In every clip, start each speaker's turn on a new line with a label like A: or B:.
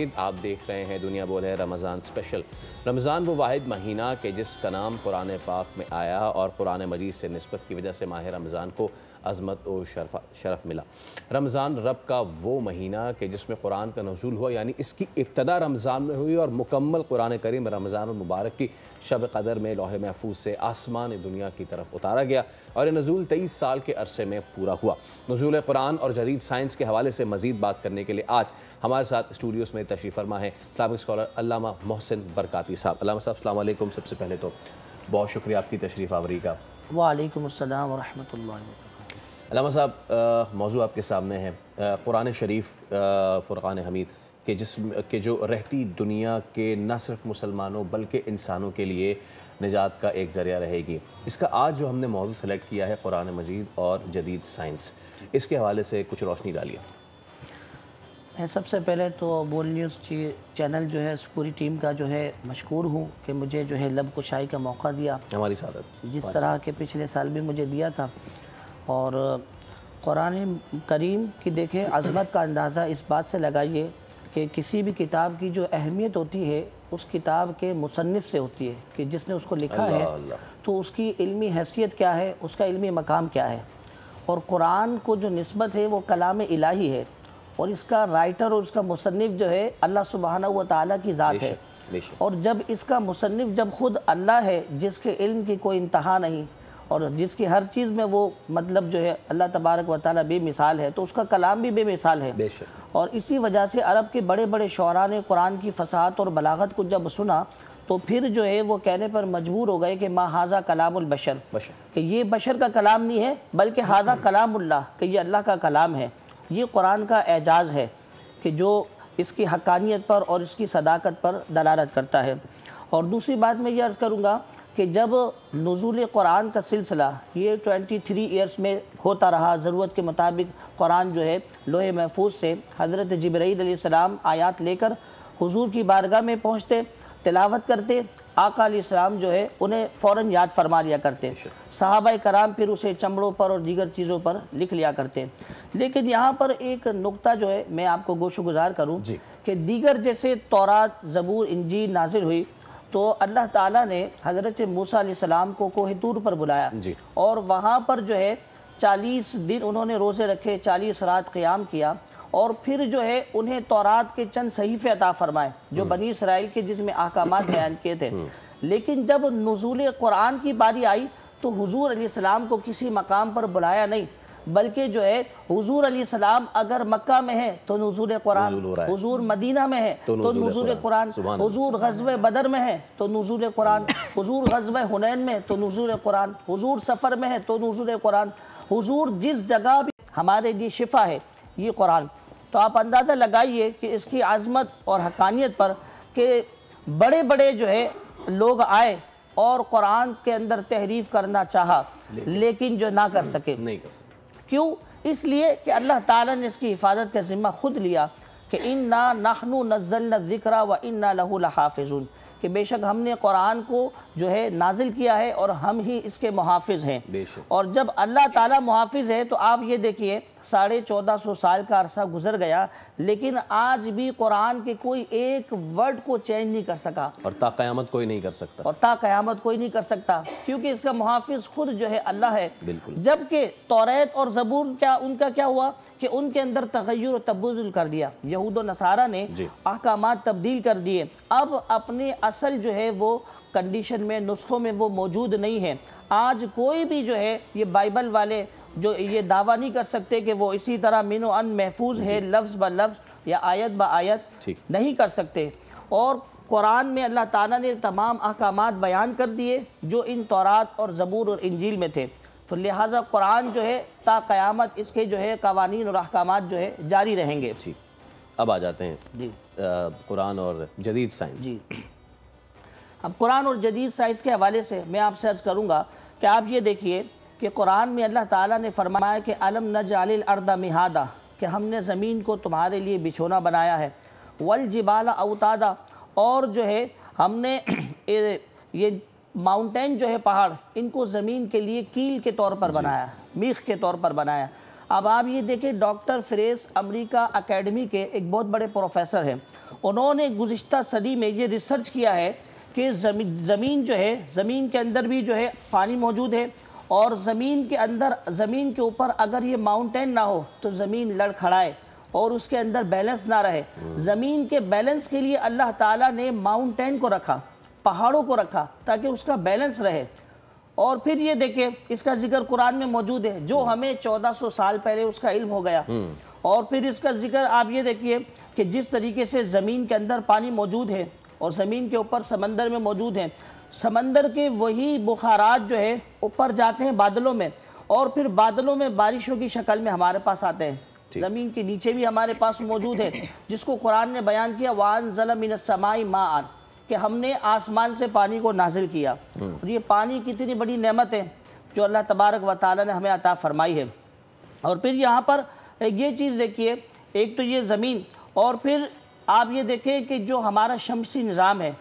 A: آپ دیکھ رہے ہیں دنیا بول ہے رمضان اسپیشل۔ رمضان وہ واحد مہینہ کہ جس کا نام قرآن پاک میں آیا اور قرآن مجید سے نسبت کی وجہ سے ماہ رمضان کو عظمت و شرف ملا۔ رمضان رب کا وہ مہینہ کہ جس میں قرآن کا نزول ہوا، یعنی اس کی ابتدا رمضان میں ہوئی اور مکمل قرآن کریم رمضان المبارک کی شب قدر میں لوح محفوظ سے آسمان دنیا کی طرف اتارا گیا اور یہ نزول 23 سال کے عرصے میں پورا ہوا۔ نزول قرآن اور جدید سائنس کے حوالے سے مزید بات کرنے کے لیے آج ہمارے ساتھ اسٹوڈیوز میں تشریف فرما ہے اسلامک اسکالر علامہ محسن برکاتی صاحب۔ علامہ صاحب السلام علیکم۔ سب سے پہلے تو بہت شکریہ آپ کی تشریف آوری کا۔
B: وعلیکم السلام ورحمۃ اللہ وبرکاتہ۔
A: علامہ صاحب موضوع آپ کے سامنے ہے قرآن شریف فرقان حمید کہ جو رہتی دنیا کے نہ صرف مسلمانوں بلکہ انسانوں کے لیے نجات کا ایک ذریعہ رہے گی۔ اس کا آج جو ہم نے موضوع سلیکٹ کیا ہے قرآن مجید اور جدید سائنس، اس کے حوالے سے کچھ روشنی ڈالیے۔
B: میں سب سے پہلے تو بول نیوز چینل جو ہے اس پوری ٹیم کا جو ہے مشکور ہوں کہ مجھے جو ہے لب کشائی کا موقع دیا،
A: ہماری سعادت،
B: جس طرح کے پچھلے سال بھی مجھے دیا تھا۔ اور قرآن کریم کی دیکھیں عظمت کا اندازہ اس بات سے لگائیے کہ کسی بھی کتاب کی جو اہمیت ہوتی ہے اس کتاب کے مصنف سے ہوتی ہے کہ جس نے اس کو لکھا ہے تو اس کی علمی حیثیت کیا ہے، اس کا علمی مقام کیا ہے۔ اور قرآن کو جو نسبت ہے وہ کلام الہی ہے اور اس کا رائٹر اور اس کا مصنف جو ہے اللہ سبحانہ و تعالیٰ کی ذات ہے۔ اور جب اس کا مصنف جب خود اللہ ہے جس کے علم کی کوئی انتہا نہیں اور جس کی ہر چیز میں وہ مطلب جو ہے اللہ تبارک و تعالیٰ بے مثال ہے، تو اس کا کلام بھی بے مثال ہے۔ اور اسی وجہ سے عرب کے بڑے بڑے شعراء نے قرآن کی فصاحت اور بلاغت کو جب سنا تو پھر جو ہے وہ کہنے پر مجبور ہو گئے کہ ما ھذا کلام البشر، کہ یہ بشر کا کلام نہیں ہے بلکہ ھذا کلام اللہ، کہ یہ اللہ کا کلام ہے۔ یہ قرآن کا اعجاز ہے کہ جو اس کی حقانیت پر اور اس کی صداقت پر دلالت کرتا ہے۔ اور دوسری بات میں یہ عرض کروں گا کہ جب نزول قرآن کا سلسلہ یہ 23 ایئرس میں ہوتا رہا، ضرورت کے مطابق قرآن جو ہے لوح محفوظ سے حضرت جبرائیل علیہ السلام آیات لے کر حضور کی بارگاہ میں پہنچتے، تلاوت کرتے، آقا علیہ السلام جو ہے انہیں فوراً یاد فرما لیا کرتے، صحابہ کرام پھر اسے چمڑوں پر اور دیگر چیزوں پر لکھ لیا کرتے۔ لیکن یہاں پر ایک نقطہ جو ہے میں آپ کو گوش و گزار کروں کہ دیگر جیسے تورات، زبور، انجیل نازل ہوئی تو اللہ تعالیٰ نے حضرت موسیٰ علیہ السلام کو کوہ طور پر بلایا اور وہاں پر جو ہے 40 دن انہوں نے روزے رکھے، 40 رات قیام کیا اور پھر جو ہے انہیں تورات کے چند صحیفے عطا فرمائے جو بنی اسرائیل کے جس میں احکامات بیان کیے تھے۔ لیکن جب نزول قرآن کی باری آئی تو حضور علیہ السلام کو کسی مقام پر بلایا نہیں، بلکہ جو ہے حضور علیہ السلام اگر مکہ میں ہے تو نزول قرآن، حضور مدینہ میں ہے تو نزول قرآن، حضور غزوہ بدر میں ہے تو نزول قرآن، حضور غزوہ حنین میں تو نزول قرآن، حضور سفر میں ہے تو نزول قرآن، حضور جس جگہ بھی ہمارے لیے شفا ہے یہ قرآن۔ تو آپ اندازہ لگائیے کہ اس کی عظمت اور حقانیت پر کہ بڑے بڑے جو ہے لوگ آئے اور قرآن کے اندر تحریف کرنا چاہا لیکن جو نہ کر سکے۔ کیوں؟ اس لیے کہ اللہ تعالیٰ نے اس کی حفاظت کا ذمہ خود لیا کہ اِنَّا نَحْنُ نَزَّلْنَا الذِّكْرَ وَإِنَّا لَهُ لَحَافِظُونَ، کہ بے شک ہم نے قرآن کو جو ہے نازل کیا ہے اور ہم ہی اس کے محافظ ہیں۔ اور جب اللہ تعالیٰ محافظ ہے تو آپ یہ دیکھیے 1450 سال کا عرصہ گزر گیا لیکن آج بھی قرآن کے کوئی ایک ورڈ کو چینج نہیں کر سکا،
A: اور تا قیامت کوئی نہیں کر سکتا،
B: اور تا قیامت کوئی نہیں کر سکتا کیونکہ اس کا محافظ خود جو ہے اللہ ہے۔ جبکہ توریت اور زبور ان کا کیا ہوا کہ ان کے اندر تغیر و تبدل کر دیا، یہود و نصارہ نے احکامات تبدیل کر دیے، اب اپنے اصل جو ہے وہ کنڈیشن میں نسخوں میں وہ موجود نہیں ہے۔ آج کوئی بھی جو ہے یہ بائبل والے جو یہ دعویٰ نہیں کر سکتے کہ وہ اسی طرح من و ان محفوظ ہے لفظ بہ لفظ یا آیت بہ آیت، نہیں کر سکتے۔ اور قرآن میں اللہ تعالیٰ نے تمام احکامات بیان کر دیے جو ان تورات اور زبور اور انجیل میں تھے، تو لہٰذا قرآن جو ہے تا قیامت اس کے جو ہے قوانین اور احکامات جو ہے جاری رہیں گے۔
A: اب آ جاتے ہیں قرآن اور جدید سائنس۔
B: اب قرآن اور جدید سائنس کے حوالے سے میں آپ سے عرض کروں گا کہ آپ یہ دیکھیے کہ قرآن میں اللہ تعالیٰ نے فرمایا کہ الم نجعل الارض مہادا، کہ ہم نے زمین کو تمہارے لیے بچھونا بنایا ہے، والجبال اوتادا، اور جو ہے ہم نے یہ ماؤنٹین جو ہے پہاڑ ان کو زمین کے لیے کیل کے طور پر بنایا، میخ کے طور پر بنایا۔ اب آپ یہ دیکھیں ڈاکٹر فریس امریکہ اکیڈمی کے ایک بہت بڑے پروفیسر ہیں، انہوں نے گزشتہ صدی میں یہ ریسرچ کیا ہے کہ زمین جو ہے، زمین کے اندر بھی جو ہے پانی موجود ہے، اور زمین کے اندر، زمین کے اوپر اگر یہ ماؤنٹین نہ ہو تو زمین لڑکھڑائے اور اس کے اندر بیلنس نہ رہے۔ زمین کے بیلنس کے لیے اللہ تعالیٰ نے ماؤنٹین کو رکھا، پہاڑوں کو رکھا، تاکہ اس کا بیلنس رہے۔ اور پھر یہ دیکھیں اس کا ذکر قرآن میں موجود ہے، جو ہمیں 1400 سال پہلے اس کا علم ہو گیا۔ اور پھر اس کا ذکر آپ یہ دیکھیے کہ جس طریقے سے زمین کے اندر پانی موجود ہے اور زمین کے اوپر سمندر میں موجود ہیں، سمندر کے وہی بخارات جو ہے اوپر جاتے ہیں بادلوں میں، اور پھر بادلوں میں بارشوں کی شکل میں ہمارے پاس آتے ہیں۔ زمین کے نیچے بھی ہمارے پاس موجود ہے، جس کو قرآن نے بیان کیا وَأَنزَلَ مِنَ السَّمَاءِ مَاءً، کہ ہم نے آسمان سے پانی کو نازل کیا۔ اور یہ پانی کتنی بڑی نعمت ہے جو اللہ تبارک و تعالی نے ہمیں عطا فرمائی ہے۔ اور پھر یہاں پر یہ چیز دیکھیے، ایک تو یہ زمین، اور پھر آپ یہ دیکھیں کہ جو ہمارا شمسی نظام ہے،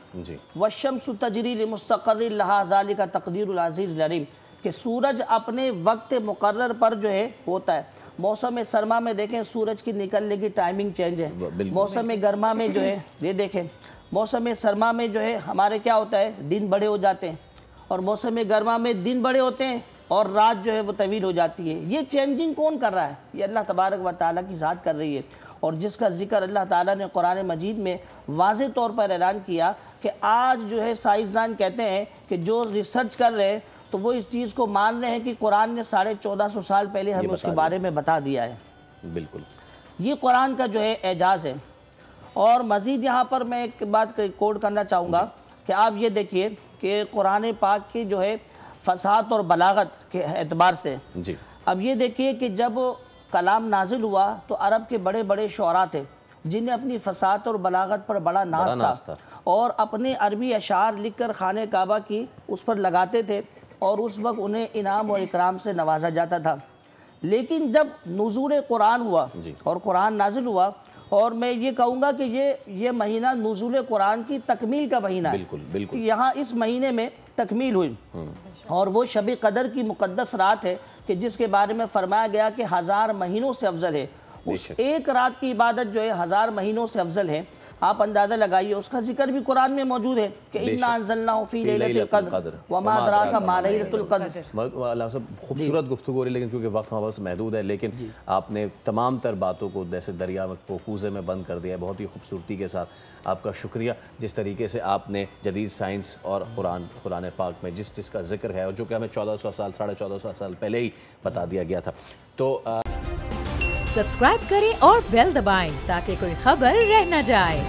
B: وَالشَّمْسُ تَجْرِي لِمُسْتَقَرٍّ لَهَا ذَلِكَ تَقْدِيرُ الْعَزِيزِ الْعَلِيمِ، کہ سورج اپنے وقت مقرر پر جو ہے ہوتا ہے۔ موسم سرما میں دیکھیں سورج کی نکلنے کی ٹائمنگ چینج ہے، موسم گرما میں جو ہے یہ دیکھیں، موسم سرما میں جو ہے ہمارے کیا ہوتا ہے، دن بڑے ہو جاتے ہیں، اور موسم گرما میں دن بڑے ہوتے ہیں اور رات جو ہے وہ طویل ہو جاتی ہے۔ یہ چینجنگ کون کر رہا ہے؟ یہ اللہ تبارک و تعالیٰ کی ذات کر رہی ہے، اور جس کا ذکر اللہ تعالیٰ نے قرآن مجید میں واضح طور پر اعلان کیا کہ آج جو ہے سائنسدان کہتے ہیں کہ جو ریسرچ کر رہے ہیں تو وہ اس چیز کو مان رہے ہیں کہ قرآن نے 1450 سال پہلے ہمیں اس کے بارے میں بتا دیا ہے۔
A: بالکل
B: یہ قرآن کا جو ہے اعجاز ہے۔ اور مزید یہاں پر میں ایک بات کوٹ کرنا چاہوں گا کہ آپ یہ دیکھیے کہ قرآن پاک کی جو ہے فصاحت اور بلاغت کے اعتبار سے، اب یہ دیکھیے کہ جب کلام نازل ہوا تو عرب کے بڑے بڑے شعراء تھے جنہیں اپنی فصاحت اور بلاغت پر بڑا ناز تھا، اور اپنے عربی اشعار لکھ کر خانہ کعبہ کی اس پر لگاتے تھے، اور اس وقت انہیں انعام اور اکرام سے نوازا جاتا تھا۔ لیکن جب نزول قرآن ہوا اور قرآن نازل ہوا، اور میں یہ کہوں گا کہ یہ مہینہ نزول قرآن کی تکمیل کا مہینہ ہے، یہاں اس مہینے میں تکمیل ہوئی، اور وہ شب قدر کی مقدس رات ہے کہ جس کے بارے میں فرمایا گیا کہ 1000 مہینوں سے افضل ہے۔ اس ایک رات کی عبادت جو ہے 1000 مہینوں سے افضل ہے۔ آپ اندازہ لگائیے، اس کا ذکر بھی قرآن میں موجود ہے کہ اِنَّا أَنزَلْنَاهُ فِي لَيْلَةِ الْقَدْرِ وَمَا أَدْرَاكَ مَا لَيْلَةُ الْقَدْرِ۔
A: اللہ صاحب خوبصورت گفتگو ہو رہی، لیکن کیونکہ وقت ہمارے پاس محدود ہے، لیکن آپ نے تمام تر باتوں کو جیسے دریا کو کوزے میں بند کر دیا ہے، بہت ہی خوبصورتی کے ساتھ۔ آپ کا شکریہ جس طریقے سے آپ نے جدید سائنس اور قرآن پاک میں جس کا ذکر ہے، اور جو کہ ہمیں 1400 سال 1450 سال پہلے ہی بتا دیا گیا تھا۔ تو
C: سبسکرائب کریں اور بیل دبائیں تاکہ کوئی خبر رہ نہ جائے۔